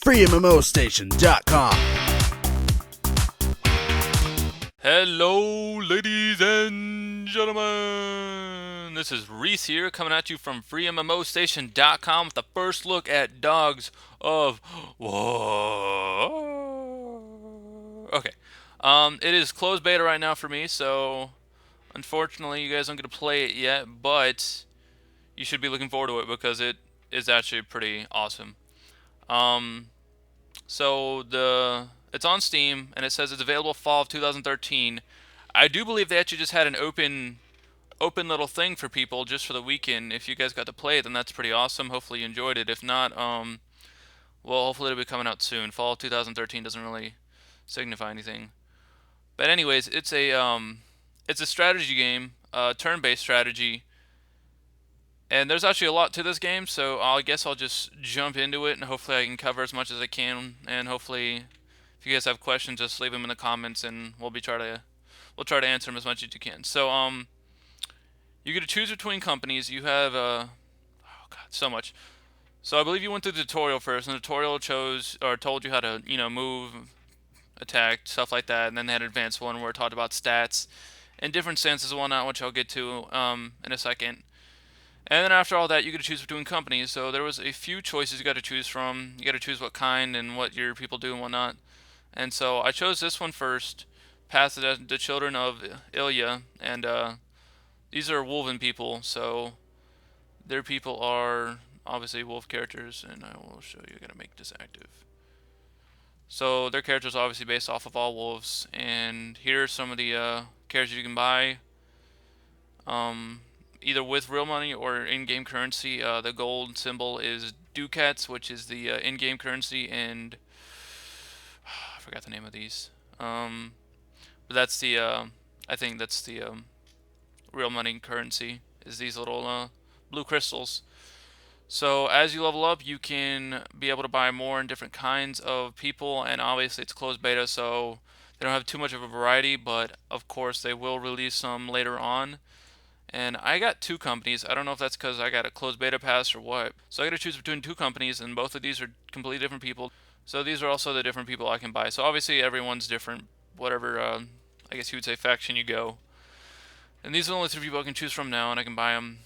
FreeMMOStation.com. Hello, ladies and gentlemen. This is Reese here, coming at you from FreeMMOStation.com with the first look at Dogs of War. Okay, it is closed beta right now for me, so unfortunately, you guys don't get to play it yet, but you should be looking forward to it because it is actually pretty awesome. Um, so it's on Steam and it says it's available fall of 2013. I do believe they actually just had an open little thing for people just for the weekend. If you guys got to play it, then that's pretty awesome. Hopefully you enjoyed it. If not, well, hopefully it'll be coming out soon. Fall of 2013 doesn't really signify anything. But anyways, it's a strategy game, turn-based strategy. And there's actually a lot to this game, so I guess I'll just jump into it and hopefully I can cover as much as I can. And hopefully, if you guys have questions, just leave them in the comments, and we'll try to answer them as much as you can. So you get to choose between companies. You have oh god, so much. So I believe you went through the tutorial first, and the tutorial chose or told you how to move, attack, stuff like that. And then they had an advanced one where it talked about stats and different stances and whatnot, which I'll get to in a second. And then after all that, you get to choose between companies. So there was a few choices you got to choose from. You got to choose what kind and what your people do and whatnot. And so I chose this one first, Path of the Children of Ilya, and these are Wolven people. So their people are obviously wolf characters, and I will show you. I gotta make this active. So their characters are obviously based off of all wolves, and here are some of the characters you can buy. Either with real money or in-game currency. The gold symbol is ducats, which is the in-game currency, and I forgot the name of these. But that's the I think that's the real money currency is these little blue crystals. So as you level up, you can be able to buy more and different kinds of people, and obviously it's closed beta, so they don't have too much of a variety, but of course they will release some later on. And I got two companies. I don't know if that's because I got a closed beta pass or what. So I got to choose between two companies, and both of these are completely different people. So these are also the different people I can buy. So obviously everyone's different, whatever, I guess you would say faction you go. And these are the only three people I can choose from now, and I can buy them.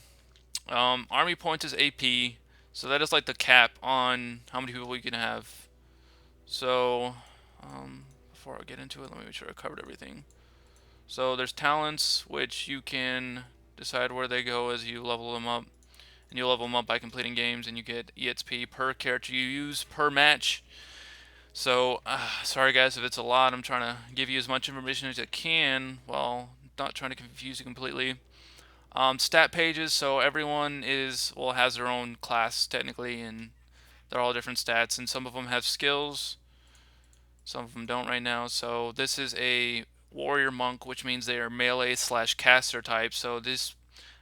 Army points is AP, so that is like the cap on how many people you can have. So, before I get into it, let me make sure I covered everything. So there's talents, which you can decide where they go as you level them up. And you level them up by completing games, and you get EXP per character you use per match. So, sorry guys if it's a lot. I'm trying to give you as much information as I can while not trying to confuse you completely. Stat pages, so everyone has their own class technically, and they're all different stats, and some of them have skills, some of them don't right now. So this is a warrior monk, which means they are melee slash caster type. So this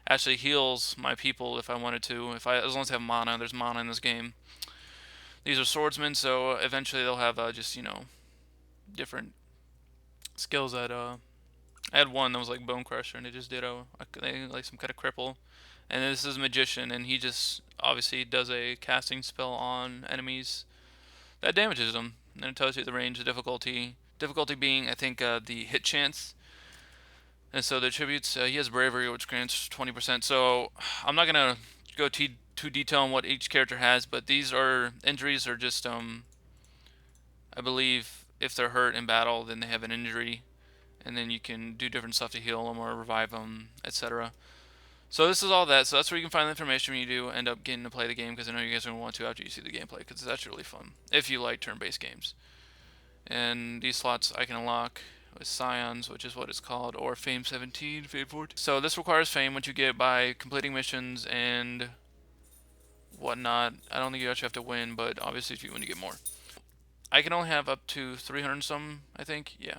actually heals my people if I wanted to. As long as I have mana, there's mana in this game. These are swordsmen, so eventually they'll have just different skills that I had one that was like Bone Crusher, and it just did like some kind of cripple. And this is a magician, and he just obviously does a casting spell on enemies that damages them. And it tells you the range, the difficulty. Difficulty being, I think, the hit chance. And so the attributes, he has bravery, which grants 20%. So I'm not gonna go too detail on what each character has, but these are injuries are just I believe if they're hurt in battle, then they have an injury, and then you can do different stuff to heal them or revive them, etc. So this is all that. So that's where you can find the information when you do end up getting to play the game, because I know you guys are going to want to after you see the gameplay, because it's actually really fun if you like turn-based games. And these slots I can unlock with Scions, which is what it's called, or Fame 17, Fame 14. So this requires Fame, which you get by completing missions and whatnot. I don't think you actually have to win, but obviously if you win, you get more. I can only have up to 300 some, I think. Yeah.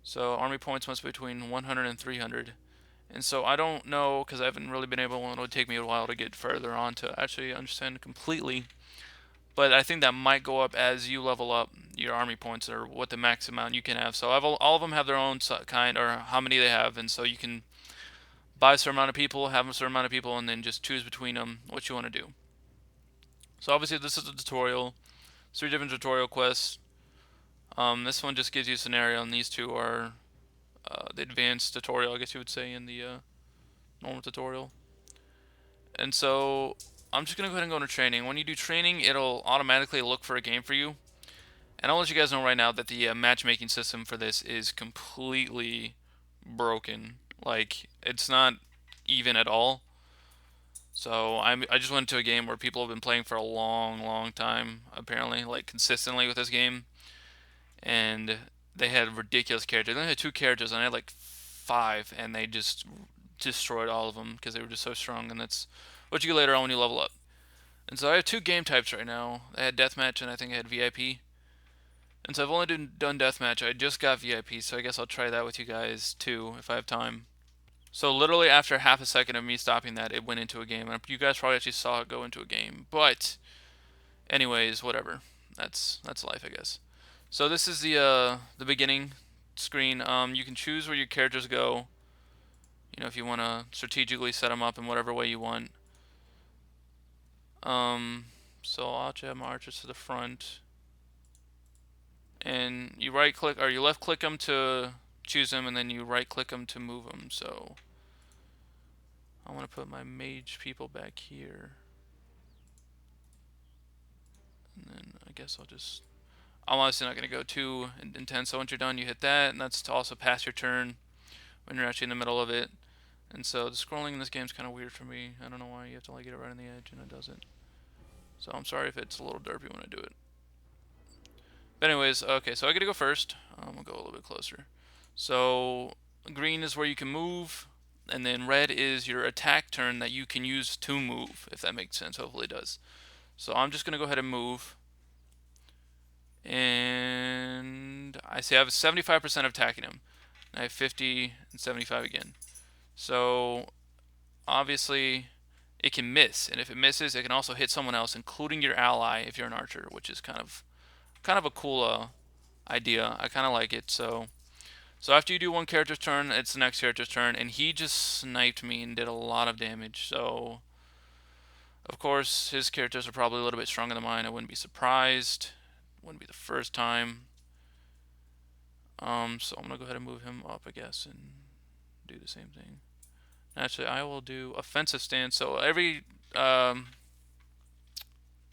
So army points must be between 100 and 300. And so I don't know, because I haven't really been able, it would take me a while to get further on to actually understand completely. But I think that might go up as you level up your army points, or what the max amount you can have. So all of them have their own kind, or how many they have. And so you can buy a certain amount of people, have a certain amount of people, and then just choose between them what you want to do. So obviously this is a tutorial. Three different tutorial quests. This one just gives you a scenario, and these two are the advanced tutorial, I guess you would say, in the normal tutorial. And so I'm just gonna go ahead and go into training. When you do training, it'll automatically look for a game for you. And I'll let you guys know right now that the matchmaking system for this is completely broken. Like, it's not even at all. So I just went to a game where people have been playing for a long, long time, apparently, like consistently with this game, and they had ridiculous characters. They only had two characters, and I had like five, and they just destroyed all of them because they were just so strong. And that's what you get later on when you level up. And so I have two game types right now. I had deathmatch, and I think I had VIP. And so I've only done deathmatch. I just got VIP, so I guess I'll try that with you guys too if I have time. So literally after half a second of me stopping that, it went into a game, and you guys probably actually saw it go into a game. But anyways, whatever. That's life, I guess. So this is the beginning screen. You can choose where your characters go. You know, if you want to strategically set them up in whatever way you want. Um, so I'll actually have my archers to the front, and you right click or you left click them to choose them, and then you right click them to move them. So I want to put my mage people back here, and then I guess I'm obviously not going to go too intense. So once you're done, you hit that, and that's to also pass your turn when you're actually in the middle of it. And so the scrolling in this game is kind of weird for me. I don't know why you have to like get it right on the edge, and it doesn't. So I'm sorry if it's a little derpy when I do it. But anyways, okay, so I get to go first. We'll go a little bit closer. So green is where you can move, and then red is your attack turn that you can use to move, if that makes sense. Hopefully it does. So I'm just gonna go ahead and move, and I see I have 75% of attacking him. I have 50 and 75 again. So obviously it can miss, and if it misses, it can also hit someone else, including your ally if you're an archer, which is kind of a cool idea. I kind of like it. So after you do one character's turn, it's the next character's turn, and he just sniped me and did a lot of damage. So of course his characters are probably a little bit stronger than mine. I wouldn't be surprised. Wouldn't be the first time. So I'm gonna go ahead and move him up, I guess, and do the same thing. Actually, I will do offensive stance. So every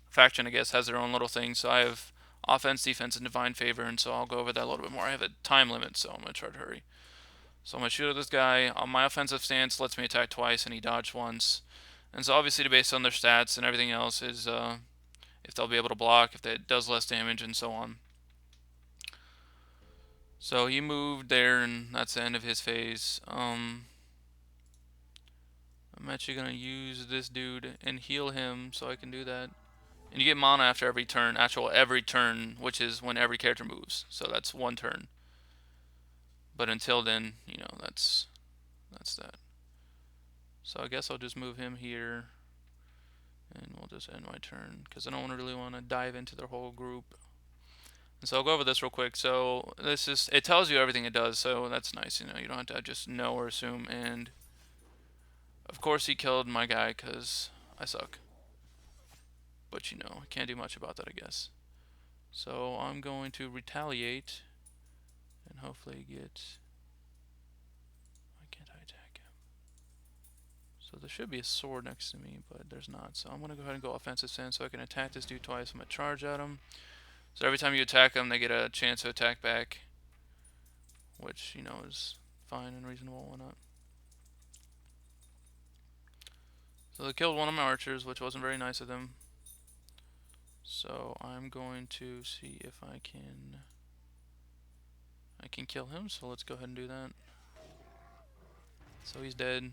faction, I guess, has their own little thing. So I have offense, defense, and divine favor, and so I'll go over that a little bit more. I have a time limit, so I'm going to try to hurry. So I'm going to shoot at this guy. My offensive stance lets me attack twice, and he dodged once. And so obviously, based on their stats and everything else, is if they'll be able to block, if that does less damage, and so on. So he moved there, and that's the end of his phase. I'm actually going to use this dude and heal him so I can do that. And you get mana after every turn, every turn, which is when every character moves. So that's one turn. But until then, that's that. So I guess I'll just move him here, and we'll just end my turn because I don't really want to dive into their whole group. And so I'll go over this real quick. So it tells you everything it does, so that's nice. You don't have to just know or assume. And of course he killed my guy because I suck. But I can't do much about that, I guess. So I'm going to retaliate and hopefully get. Why can't I attack him? So there should be a sword next to me, but there's not. So I'm going to go ahead and go offensive stance so I can attack this dude twice. I'm going to charge at him. So every time you attack them, they get a chance to attack back, which, is fine and reasonable. Why not? So they killed one of my archers, which wasn't very nice of them. So I'm going to see if I can kill him. So let's go ahead and do that. So he's dead.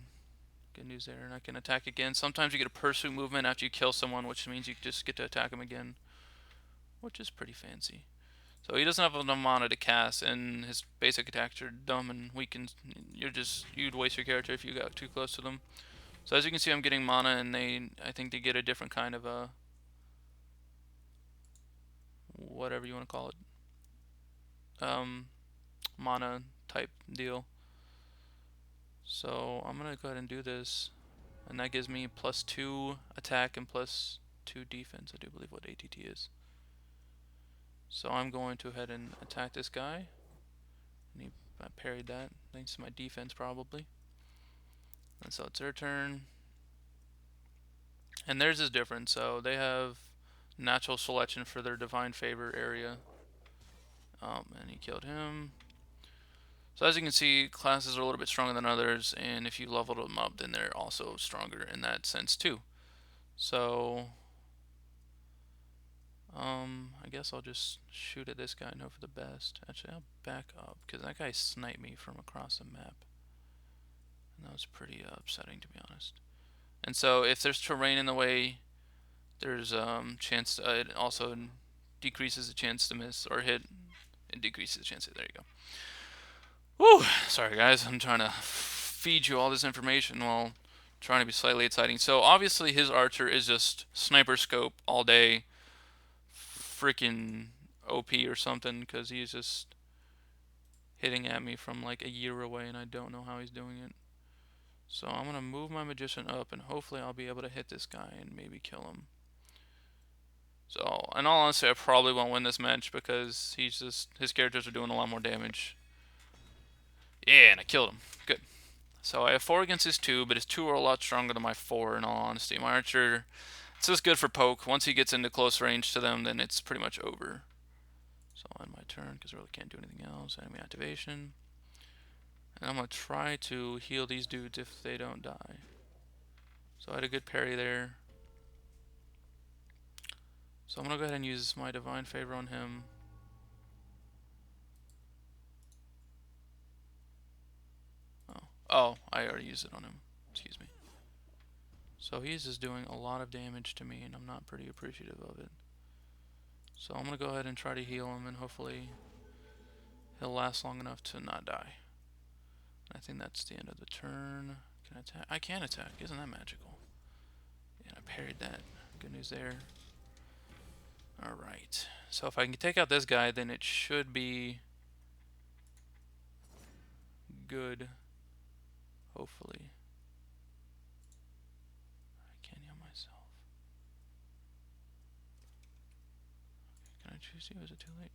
Good news there. And I can attack again. Sometimes you get a pursuit movement after you kill someone, which means you just get to attack him again, which is pretty fancy. So he doesn't have enough mana to cast, and his basic attacks are dumb and weak, and you'd waste your character if you got too close to them. So as you can see, I'm getting mana, and I think they get a different kind of whatever you want to call it, mana type deal. So I'm gonna go ahead and do this, and that gives me +2 attack and +2 defense. I do believe what ATT is. So I'm going to head and attack this guy. And I parried that, thanks to my defense probably. And so it's their turn. And theirs is different, so they have natural selection for their divine favor area. And he killed him. So as you can see, classes are a little bit stronger than others, and if you leveled them up, then they're also stronger in that sense too. So, I guess I'll just shoot at this guy and hope for the best. Actually, I'll back up, because that guy sniped me from across the map. And that was pretty upsetting, to be honest. And so, if there's terrain in the way, there's chance. It also decreases the chance to miss or hit. It decreases the chance. There you go. Woo! Sorry, guys. I'm trying to feed you all this information while trying to be slightly exciting. So obviously, his archer is just sniper scope all day, freaking OP or something, because he's just hitting at me from like a year away, and I don't know how he's doing it. So I'm gonna move my magician up, and hopefully I'll be able to hit this guy and maybe kill him. So, in all honesty, I probably won't win this match because his characters are doing a lot more damage. Yeah, and I killed him. Good. So I have 4 against his 2, but his 2 are a lot stronger than my 4 in all honesty. My archer, it's just good for poke. Once he gets into close range to them, then it's pretty much over. So I'll end my turn because I really can't do anything else. Enemy activation. And I'm going to try to heal these dudes if they don't die. So I had a good parry there. So I'm going to go ahead and use my divine favor on him. Oh, I already used it on him. Excuse me. So he's just doing a lot of damage to me, and I'm not pretty appreciative of it. So I'm going to go ahead and try to heal him, and hopefully he'll last long enough to not die. I think that's the end of the turn. Can I attack? I can attack. Isn't that magical? And I parried that. Good news there. Alright. So if I can take out this guy, then it should be good. Hopefully. I can't heal myself. Can I choose you? Is it too late?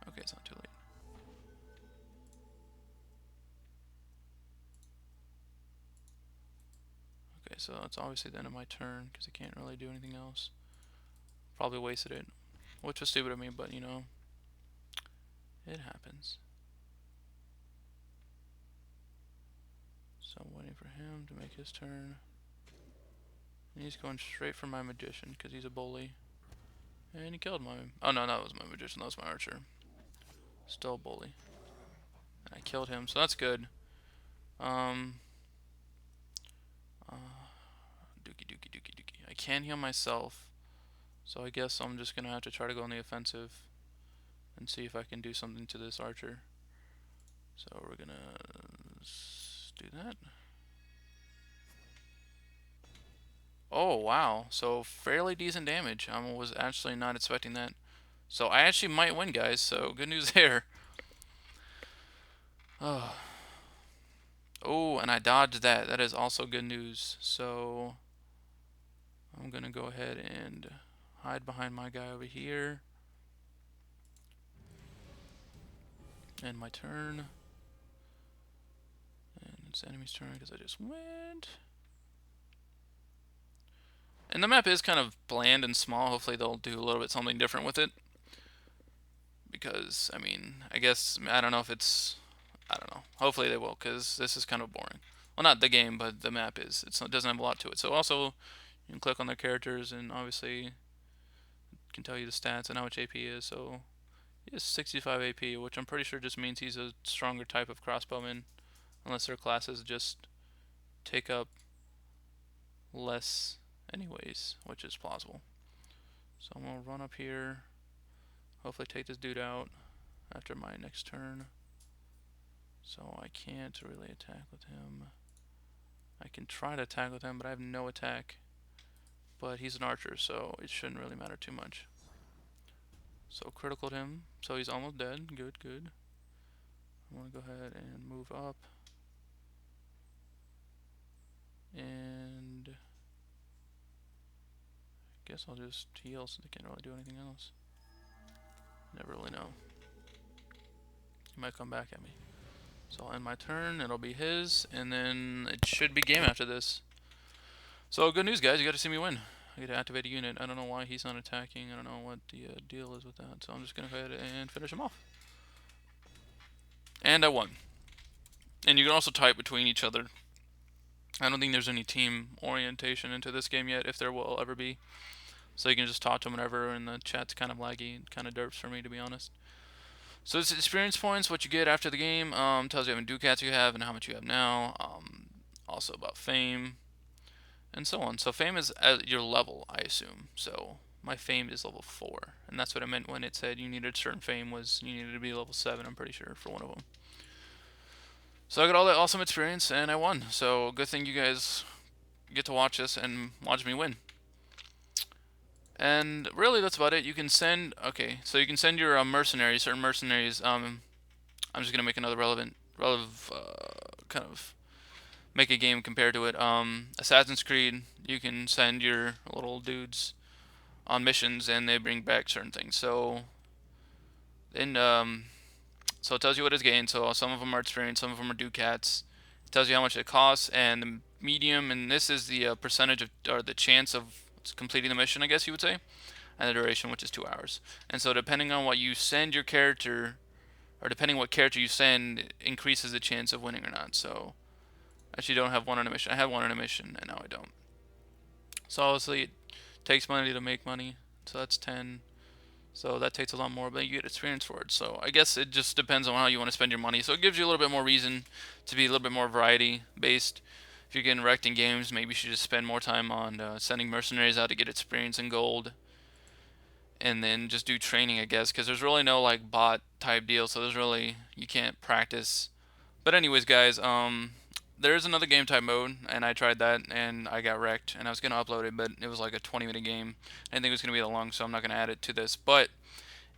Okay, it's not too late. Okay, so it's obviously the end of my turn because I can't really do anything else. Probably wasted it, which was stupid of me, but you know, it happens. So I'm waiting for him to make his turn. And he's going straight for my magician because he's a bully. And he killed my... Oh no, that was my magician, that was my archer. Still a bully. And I killed him, so that's good. Dookie, dookie, dookie, dookie. I can heal myself, so I guess I'm just gonna have to try to go on the offensive and see if I can do something to this archer. So we're gonna do that. Oh wow, so fairly decent damage. I was actually not expecting that. So I actually might win, guys, so good news there. Oh. Oh, and I dodged that. That is also good news. So I'm gonna go ahead and hide behind my guy over here. End my turn. And it's enemy's turn because I just went. And the map is kind of bland and small. Hopefully they'll do a little bit something different with it. Because, I mean, I guess, I don't know if it's... I don't know. Hopefully they will, because this is kind of boring. Well, not the game, but the map is. It doesn't have a lot to it. So also, you can click on their characters, and obviously, it can tell you the stats and how much AP is. So, he has 65 AP, which I'm pretty sure just means he's a stronger type of crossbowman. Unless their classes just take up less anyways, which is plausible. So I'm going to run up here. Hopefully take this dude out after my next turn. So I can't really attack with him. I can try to attack with him, but I have no attack. But he's an archer, so it shouldn't really matter too much. So criticaled him, so he's almost dead. Good, good. I'm going to go ahead and move up. And I guess I'll just heal since I can't really do anything else. Never really know. He might come back at me. So I'll end my turn. It'll be his, and then it should be game after this. So good news, guys. You got to see me win. I get to activate a unit. I don't know why he's not attacking. I don't know what the deal is with that. So I'm just gonna go ahead and finish him off. And I won. And you can also type between each other. I don't think there's any team orientation into this game yet, if there will ever be. So you can just talk to them whenever, and the chat's kind of laggy, kind of derps for me, to be honest. So it's experience points, what you get after the game. Tells you how many ducats you have and how much you have now. Also about fame, and so on. So fame is at your level, I assume. So my fame is level 4, and that's what I meant when it said you needed certain fame was you needed to be level 7. I'm pretty sure for one of them. So I got all that awesome experience and I won. So good thing you guys get to watch this and watch me win. And really, that's about it. You can send, okay, so you can send your mercenaries, certain mercenaries. I'm just gonna make another relevant, kind of make a game compared to it. Assassin's Creed, you can send your little dudes on missions and they bring back certain things. So, so it tells you what is gained. So some of them are experience, some of them are ducats. It tells you how much it costs, and the medium, and this is the percentage of, or the chance of completing the mission, I guess you would say, and the duration, which is 2 hours. And so depending on what you send your character, or depending what character you send, it increases the chance of winning or not. So I actually don't have one on a mission. I had one on a mission, and now I don't. So obviously it takes money to make money. So that's 10. So that takes a lot more, but you get experience for it. So I guess it just depends on how you want to spend your money. So it gives you a little bit more reason to be a little bit more variety based. If you're getting wrecked in games, maybe you should just spend more time on sending mercenaries out to get experience and gold, and then just do training, I guess, because there's really no like bot type deal. So there's really, you can't practice. But anyways, guys, there is another game type mode, and I tried that, and I got wrecked, and I was gonna upload it, but it was like a 20-minute game. I didn't think it was gonna be that long, so I'm not gonna add it to this. But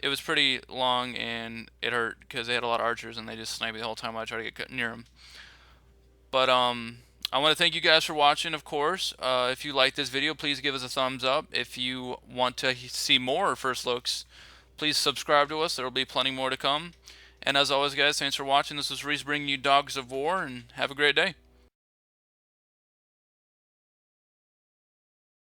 it was pretty long, and it hurt because they had a lot of archers, and they just sniped me the whole time I tried to get near them. But I want to thank you guys for watching, of course. If you like this video, please give us a thumbs up. If you want to see more first looks, please subscribe to us. There will be plenty more to come. And as always, guys, thanks for watching. This is Reese bringing you Dogs of War, and have a great day.